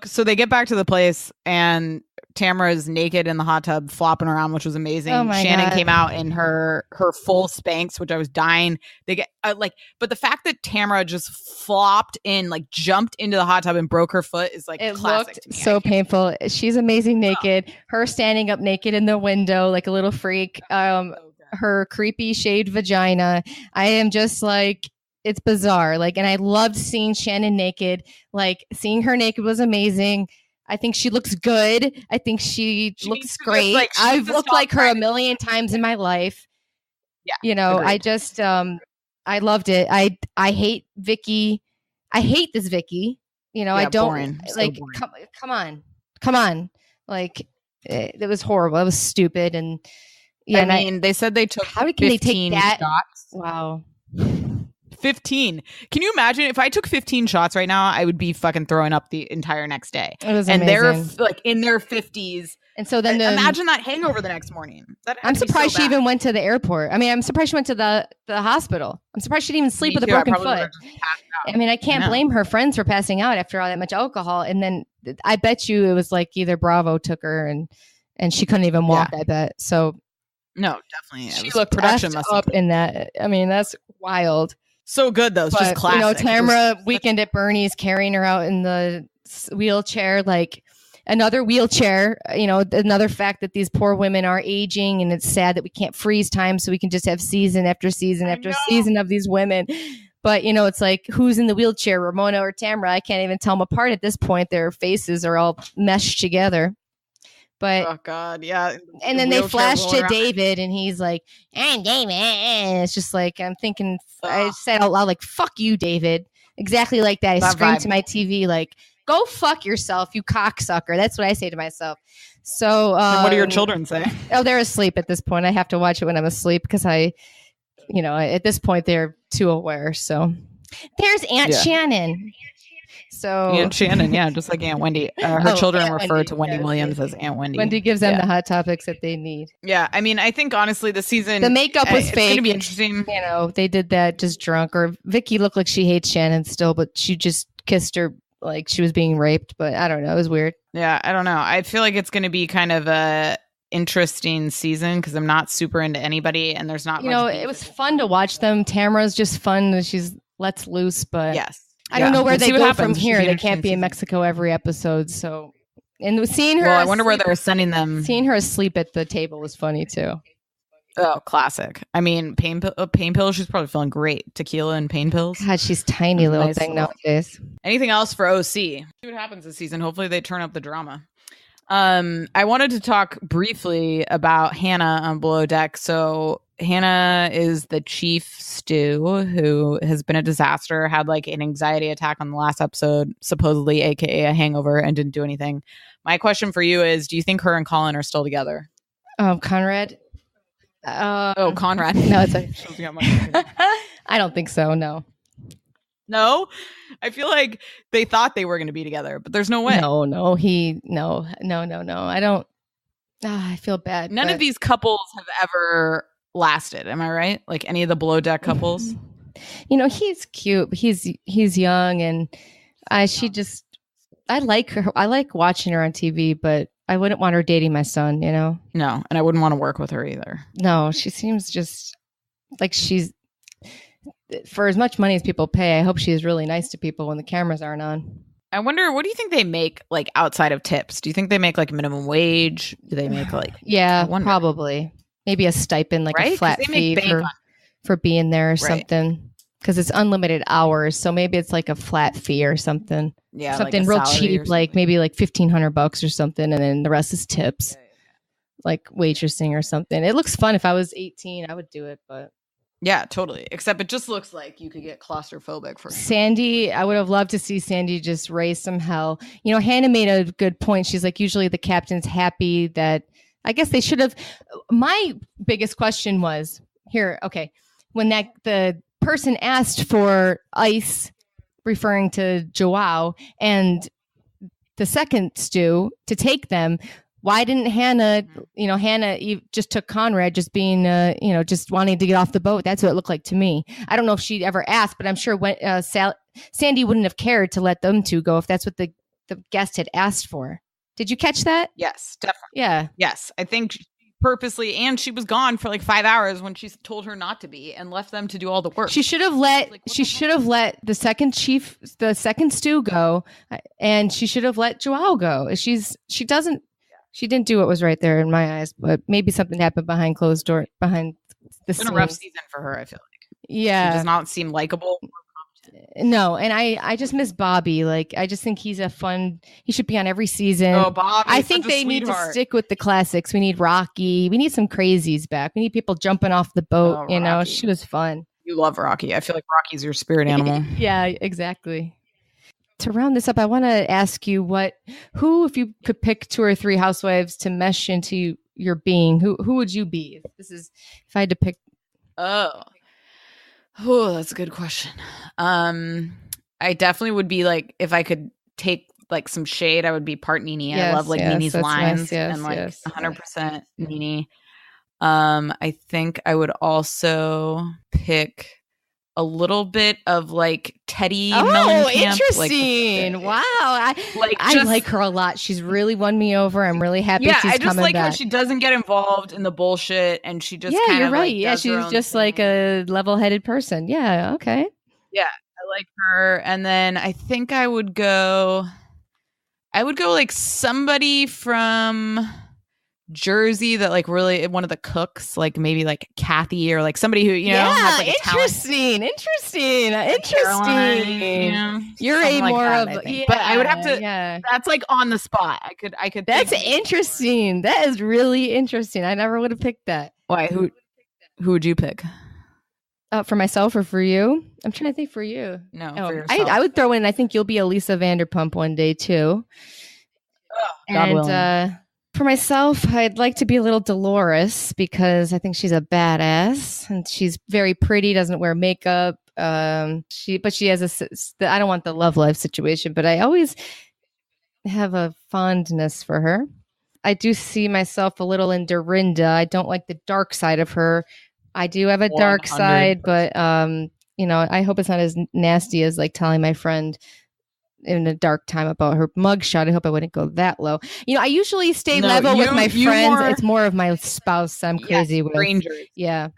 so they get back to the place and Tamara's naked in the hot tub flopping around, which was amazing. Oh my Shannon God. came out in her full Spanx, which I was dying. They get but the fact that Tamara just flopped in, like jumped into the hot tub and broke her foot is like classic looked to me. So painful. She's amazing naked. Her standing up naked in the window like a little freak. her creepy shaved vagina. I am just like, it's bizarre. Like, and I loved seeing Shannon naked. Like, seeing her naked was amazing. I think she looks good. I think she looks great. like, I've looked like her a million times in my life. Yeah, you know, agreed. I just I loved it. I hate Vicky. I hate this Vicky. You know, Yeah, I don't boring. So like. boring. Come on. Like, it was horrible. It was stupid. And yeah, I mean, they said they took how can 15 they take that? shots. Wow. 15. Can you imagine if I took 15 shots right now, I would be fucking throwing up the entire next day. It was and amazing. they're like in their 50s. And so then imagine that hangover the next morning. I'm surprised she even went to the airport. I mean, I'm surprised she went to the hospital. I'm surprised she didn't even sleep with a broken foot. I mean, I can't blame her friends for passing out after all that much alcohol. And then I bet you it was like either Bravo took her and she couldn't even walk, I bet. So no, definitely. She looked production up in that. I mean, that's wild. So good though. It's just classic. You know, Tamara Weekend at Bernie's carrying her out in the wheelchair, like another wheelchair. You know, another fact that these poor women are aging, and it's sad that we can't freeze time, so we can just have season after season after season of these women. But you know, it's like, who's in the wheelchair, Ramona or Tamara? I can't even tell them apart at this point. Their faces are all meshed together. But oh god, yeah. And then they flash to David, and he's like, "I'm David." And it's just like, I'm thinking, I said out loud, like, "Fuck you, David." Exactly like that. I screamed to my TV, like, "Go fuck yourself, you cocksucker." That's what I say to myself. So, and what do your children say? Oh, they're asleep at this point. I have to watch it when I'm asleep because you know, at this point they're too aware. So there's Aunt Shannon. So Aunt Shannon, yeah, just like Aunt Wendy. Her children refer to Wendy Williams as Aunt Wendy. Wendy gives them the hot topics that they need. Yeah, I mean, I think honestly, the season, the makeup was fake. It's gonna be interesting. You know, they did that just drunk. Or Vicky looked like she hates Shannon still, but she just kissed her like she was being raped. But I don't know, it was weird. Yeah, I don't know. I feel like it's going to be kind of a interesting season because I'm not super into anybody, and there's not. You know, it was fun to watch them. Tamara's just fun. She's lets loose, but yes. I don't know where they go from here. They can't be in Mexico every episode. So, and seeing her, I wonder where they're sending them. Seeing her asleep at the table was funny too. Oh, classic. I mean, pain pills. She's probably feeling great. Tequila and pain pills. God, she's tiny little thing nowadays. Anything else for OC? See what happens this season. Hopefully, they turn up the drama. I wanted to talk briefly about Hannah on Below Deck. So Hannah is the chief stew who has been a disaster, had like an anxiety attack on the last episode, supposedly, aka a hangover, and didn't do anything. My question for you is, do you think her and Colin are still together? Conrad? Conrad. No, it's okay. I don't think so, no. No? I feel like they thought they were going to be together, but there's no way. No. I don't. I feel bad. None of these couples have ever lasted. Am I right? Like any of the Below Deck couples? You know, he's cute. He's young, and I like her. I like watching her on TV, but I wouldn't want her dating my son, you know? No, and I wouldn't want to work with her either. No, she seems just like she's, for as much money as people pay, I hope she's really nice to people when the cameras aren't on. I wonder, what do you think they make, like, outside of tips? Do you think they make, like, minimum wage? Do they make, like... Yeah, probably. Maybe a stipend, like a flat fee for being there or something. Because it's unlimited hours, so maybe it's like a flat fee or something. Yeah, something like real cheap, like maybe like $1,500 or something, and then the rest is tips, like waitressing or something. It looks fun. If I was 18, I would do it, but yeah, totally. Except it just looks like you could get claustrophobic for Sandy. I would have loved to see Sandy just raise some hell. You know, Hannah made a good point. She's like, usually the captain's happy that. I guess they should have. My biggest question was here. Okay, when the person asked for ice, referring to Joao, and the second stew to take them, why didn't Hannah, Hannah just took Conrad just being, just wanting to get off the boat. That's what it looked like to me. I don't know if she'd ever asked, but I'm sure Sandy wouldn't have cared to let them two go if that's what the guest had asked for. Did you catch that? Yes, definitely. Yeah. Yes. I think purposely, and she was gone for like 5 hours when she told her not to be and left them to do all the work. She should have let the second stew go, and she should have let Joao go. She didn't do what was right there in my eyes, but maybe something happened behind closed It's been a rough season for her, I feel like. Yeah. She does not seem likable. No, and I just miss Bobby. Like, I just think he should be on every season. Oh, Bobby! I think they need to stick with the classics. We need Rocky. We need some crazies back. We need people jumping off the boat. You know, she was fun. You love Rocky. I feel like Rocky's your spirit animal. Yeah, exactly. To round this up, I want to ask you who, if you could pick 2 or 3 housewives to mesh into your being, who would you be? If I had to pick. Oh, that's a good question. I definitely would be like, if I could take like some shade, I would be part Nene. Yes, I love like Nene's lines nice, and like 100% Nene. I think I would also pick a little bit of like Teddy. Oh, interesting! Wow, I like her a lot. She's really won me over. I'm really happy. Yeah, she's I just like back. how she doesn't get involved in the bullshit, and she just you're right. Like, she's just like a level-headed person. Yeah, okay. Yeah, I like her. And then I think I would go like somebody from Jersey that like really one of the cooks, like maybe like Kathy or like somebody who has like a interesting. You're a more of, but I would have to. Yeah, that's like on the spot. I could. That's interesting. That is really interesting. I never would have picked that. Why? Who would you pick? For myself or for you? I'm trying to think for you. No, for yourself. I would throw in. I think you'll be a Lisa Vanderpump one day too. God willing. For myself, I'd like to be a little Dolores because I think she's a badass and she's very pretty, doesn't wear makeup. She has I don't want the love life situation, but I always have a fondness for her. I do see myself a little in Dorinda. I don't like the dark side of her. I do have a dark 100%. side, but I hope it's not as nasty as like telling my friend in a dark time about her mugshot. I hope I wouldn't go that low. I usually stay level with my friends. It's more of my spouse I'm crazy with. Strangers. Yeah.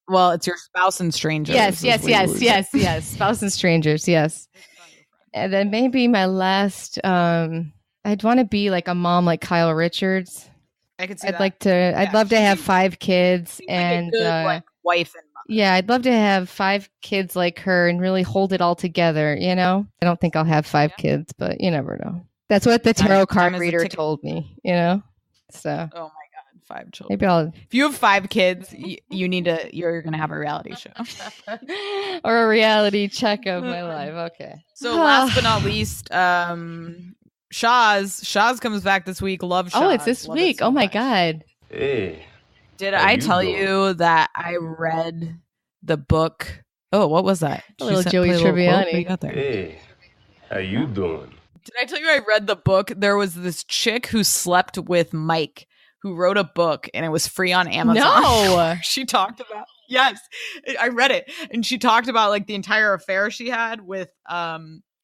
Well, it's your spouse and strangers. Yes. Spouse and strangers. Yes. And then maybe my last, I'd want to be like a mom like Kyle Richards. I could see I'd love to have 5 kids and like a good, like, wife and mom. Yeah, I'd love to have 5 kids like her and really hold it all together, I don't think I'll have 5 kids, but you never know. That's what the tarot card reader told me, So. Oh my God, 5 children. Maybe if you have 5 kids, you're going to have a reality show. Or a reality check of my life. Okay. So last but not least, Shaz comes back this week. Love Shaz. Oh, it's this week. So my God. Hey. Did I tell you that I read the book? Oh, what was that? A little Joey Tribbiani. You got there. Hey, how you doing? Did I tell you I read the book? There was this chick who slept with Mike who wrote a book and it was free on Amazon. No. She talked about, yes, I read it. And she talked about like the entire affair she had with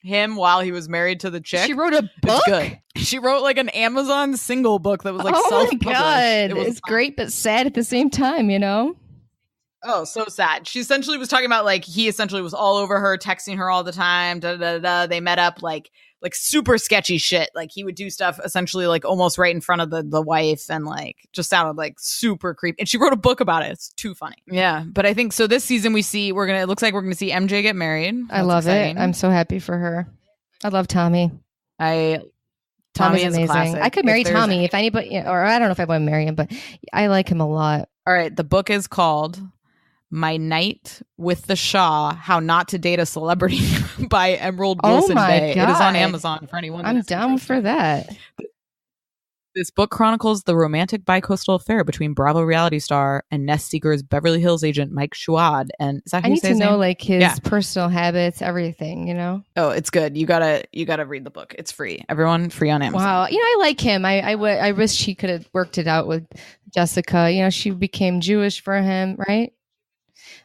him while he was married to the chick. She wrote a book? It's good. She wrote like an Amazon single book that was like self-published. Oh my God. It's great but sad at the same time, Oh, so sad. She essentially was talking about like he essentially was all over her, texting her all the time. They met up like super sketchy shit. Like he would do stuff essentially like almost right in front of the wife and like just sounded like super creepy. And she wrote a book about it. It's too funny. Yeah, but I think so. This season it looks like we're gonna see MJ get married. I love it. I'm so happy for her. I love Tommy. Tommy is amazing. I could marry Tommy if anybody, or I don't know if I want to marry him, but I like him a lot. All right, the book is called My Night with the Shah: How Not to Date a Celebrity by Emerald Wilson Bay. God. It is on Amazon for anyone. I'm down for that. This book chronicles the romantic bicoastal affair between Bravo reality star and Nest Seeker's Beverly Hills agent Mike Shuad. And is that I need to know like his personal habits, everything, Oh, it's good. You gotta read the book. It's free. Everyone, free on Amazon. Wow. I like him. I wish he could have worked it out with Jessica. She became Jewish for him, right?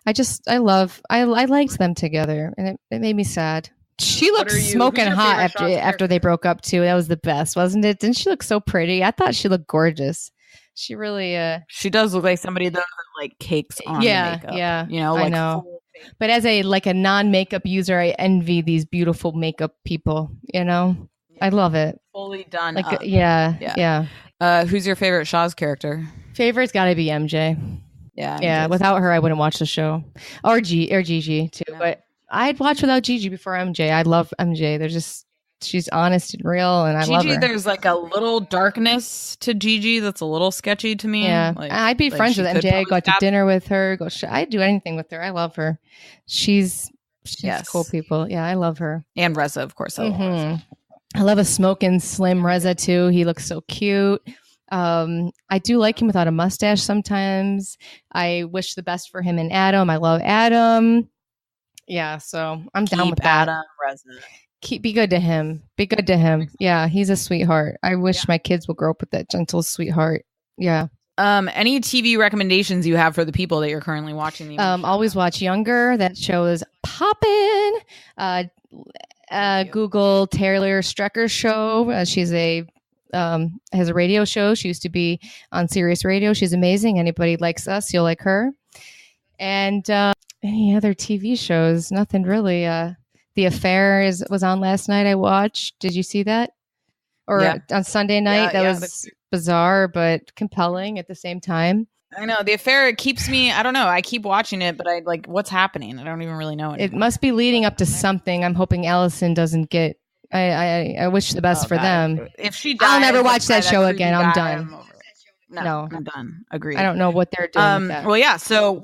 I liked them together, and it made me sad. She looked smoking hot after they broke up too. That was the best, wasn't it? Didn't she look so pretty? I thought she looked gorgeous. She really she does look like somebody that like cakes on the makeup. Yeah. Like I know. But as a non-makeup user, I envy these beautiful makeup people, I love it. Fully done. Like up. Yeah. Who's your favorite Shaw's character? Favorite's got to be MJ. Yeah. Yeah, MJ's without her, I wouldn't watch the show, or Gigi too. No. But I'd watch without Gigi before MJ. I love MJ. She's honest and real, and I love Gigi, her. there's like a little darkness to Gigi that's a little sketchy to me. Yeah, Like, I'd be friends with she could MJ. I'd go probably out to stab- dinner with her. I'd do anything with her. I love her. She's Yes. cool people. Yeah, I love her. And Reza, of course. I love Reza. I love a smoking slim Reza too. He looks so cute. I do like him without a mustache sometimes. I wish the best for him and Adam. I love Adam. Yeah, so I'm down with that. Adam, Reza. Be good to him. Be good to him. Yeah, he's a sweetheart. I wish my kids will grow up with that gentle sweetheart. Yeah. Any TV recommendations you have for the people that you're currently watching? Always watch Younger. That show is poppin'. Google Taylor Strecker's show. She's has a radio show. She used to be on Sirius Radio. She's amazing. Anybody likes us, you'll like her. And any other TV shows? Nothing really. The Affair was on last night. I watched. Did you see that? Or on Sunday night? That was bizarre but compelling at the same time. I know. The Affair, it keeps me, I don't know. I keep watching it, but I like, what's happening? I don't even really know anymore. It must be leading up to something. I'm hoping Allison doesn't get. I wish the best for them. If she dies, I'll never watch that show again. I'm guy, done. No, I'm done. Agreed. I don't know what they're doing with that. Well, yeah. So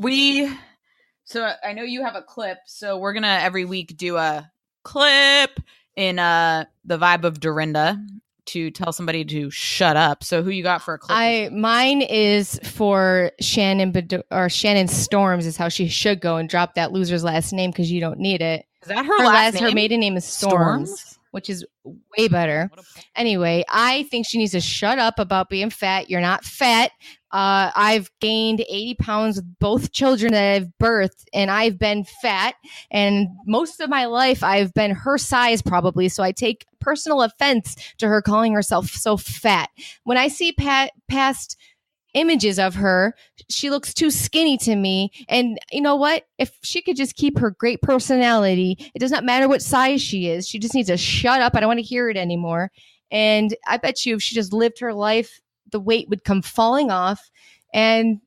I know you have a clip. So we're gonna every week do a clip in the vibe of Dorinda to tell somebody to shut up. So who you got for a clip? Mine is for Shannon Storms is how she should go and drop that loser's last name because you don't need it. Is that her last name? Her maiden name is Storms? Which is way better. Anyway, I think she needs to shut up about being fat. You're not fat. I've gained 80 pounds with both children that I've birthed, and I've been fat. And most of my life, I've been her size probably. So I take personal offense to her calling herself so fat. When I see past images of her, she looks too skinny to me. And you know what? If she could just keep her great personality, it does not matter what size she is. She just needs to shut up. I don't want to hear it anymore. And I bet you if she just lived her life, the weight would come falling off. And,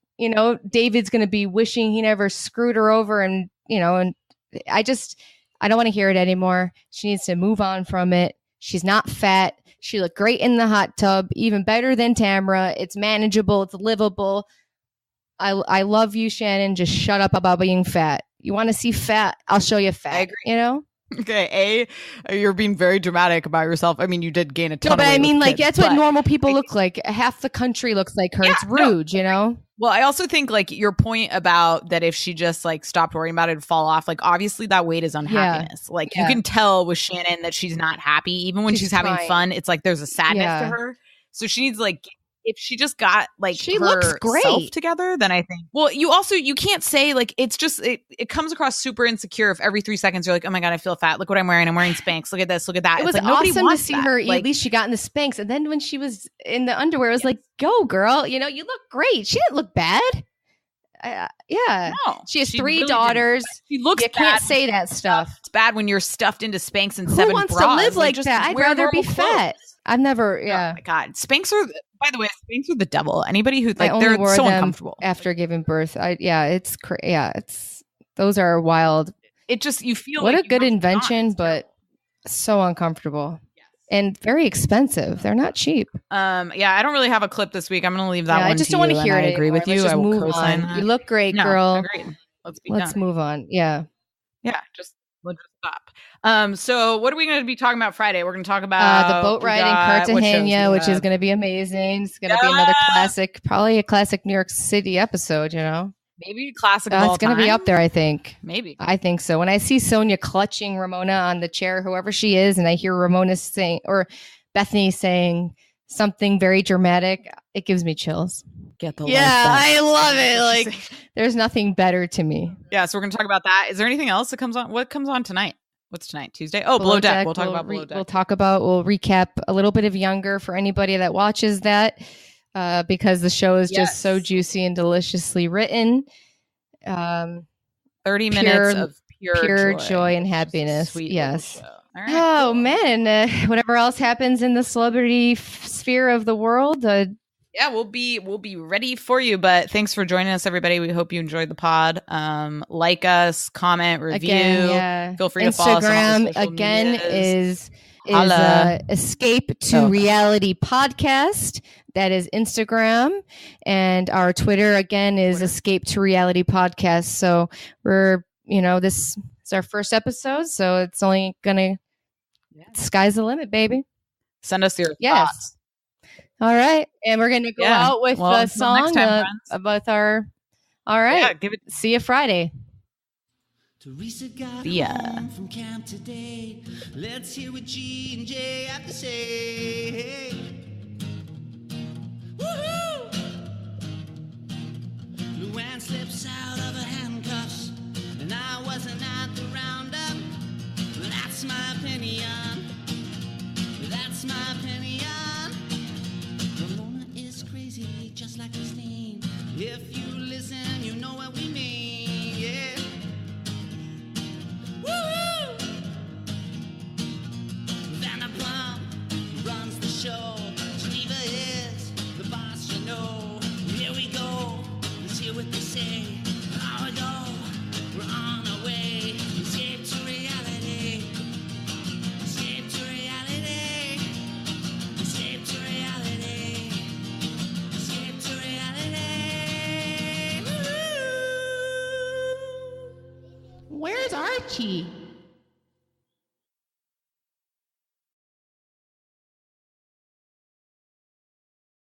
David's going to be wishing he never screwed her over. And, and I don't want to hear it anymore. She needs to move on from it. She's not fat. She looked great in the hot tub, even better than Tamra. It's manageable. It's livable. I love you, Shannon. Just shut up about being fat. You want to see fat? I'll show you fat. I agree. Okay. You're being very dramatic about yourself. I mean, you did gain a ton. No, but of weight I mean, with like kids, that's what normal people look like. Half the country looks like her. It's rude, Well, I also think like your point about that if she just like stopped worrying about it and fall off, like obviously that weight is unhappiness. Yeah. Like you can tell with Shannon that she's not happy. Even when she's having fun, it's like there's a sadness to her. So she needs like, if she just got like she looks great together, then I think. Well, you can't say like it's just it comes across super insecure if every 3 seconds you're like, oh my god, I feel fat. Look what I'm wearing. I'm wearing Spanx. Look at this. Look at that. It was like, awesome to see her. Like, at least she got in the Spanx, and then when she was in the underwear, it was like, go girl. You look great. She didn't look bad. No, she has 3 really daughters. She looks. You can't say that stuff. It's bad when you're stuffed into Spanx and Who 7 wants bras. to live like that? I'd rather be fat. I've never. Yeah. Oh my god, Spanx are. By the way, Spanx are the devil. Anybody who like they're so uncomfortable after giving birth. It's those are wild. It just you feel what like a good invention, but so uncomfortable and very expensive. They're not cheap. I don't really have a clip this week. I'm going to leave that one. I just don't want to hear it. I agree with you. I will co-sign that. You look great, girl. Agreed. Let's move on. Yeah. Let's stop. So what are we going to be talking about Friday? We're going to talk about the boat ride in Cartagena, which is going to be amazing. It's going to be another classic, probably a classic New York City episode, Maybe a classic of all It's going to be up there, I think. Maybe. I think so. When I see Sonia clutching Ramona on the chair, whoever she is, and I hear Ramona saying, or Bethany saying something very dramatic, it gives me chills. Get the I love it. Like, there's nothing better to me. Yeah, so we're going to talk about that. Is there anything else that comes on? What comes on tonight? What's tonight? Tuesday? Oh, Below Deck. We'll talk about Below Deck. We'll recap a little bit of Younger for anybody that watches that. Because the show is just so juicy and deliciously written. 30 minutes of pure joy and happiness. Yes. All right, man. And whatever else happens in the celebrity sphere of the world, Yeah, we'll be ready for you. But thanks for joining us, everybody. We hope you enjoyed the pod. Like us, comment, review. Again, yeah. Feel free to follow us on all the Instagram social again medias. is Holla. Escape to Oh. Reality Podcast. That is Instagram, and our Twitter again is Twitter. Escape to Reality Podcast. So we're this is our first episode, so it's only gonna sky's the limit, baby. Send us your Yes. thoughts. All right, and we're gonna go out with the until next song time, about our. All right, Yeah, give it. See you Friday. Teresa got See ya. home from camp today. Let's hear what G and J have to say. Woohoo! Luann slips out of her handcuffs, and I wasn't at the roundup. That's my opinion. That's my opinion. Ramona is crazy, just like his name. If you listen, you know what we mean. Yeah. Woo! Vanderpump runs the show. Geneva is the boss, you know. Here we go. Let's hear what they say. Now we go. We're on our way. Escape to reality. Escape to reality. Escape to reality. Escape to reality. Woo! Where's Archie?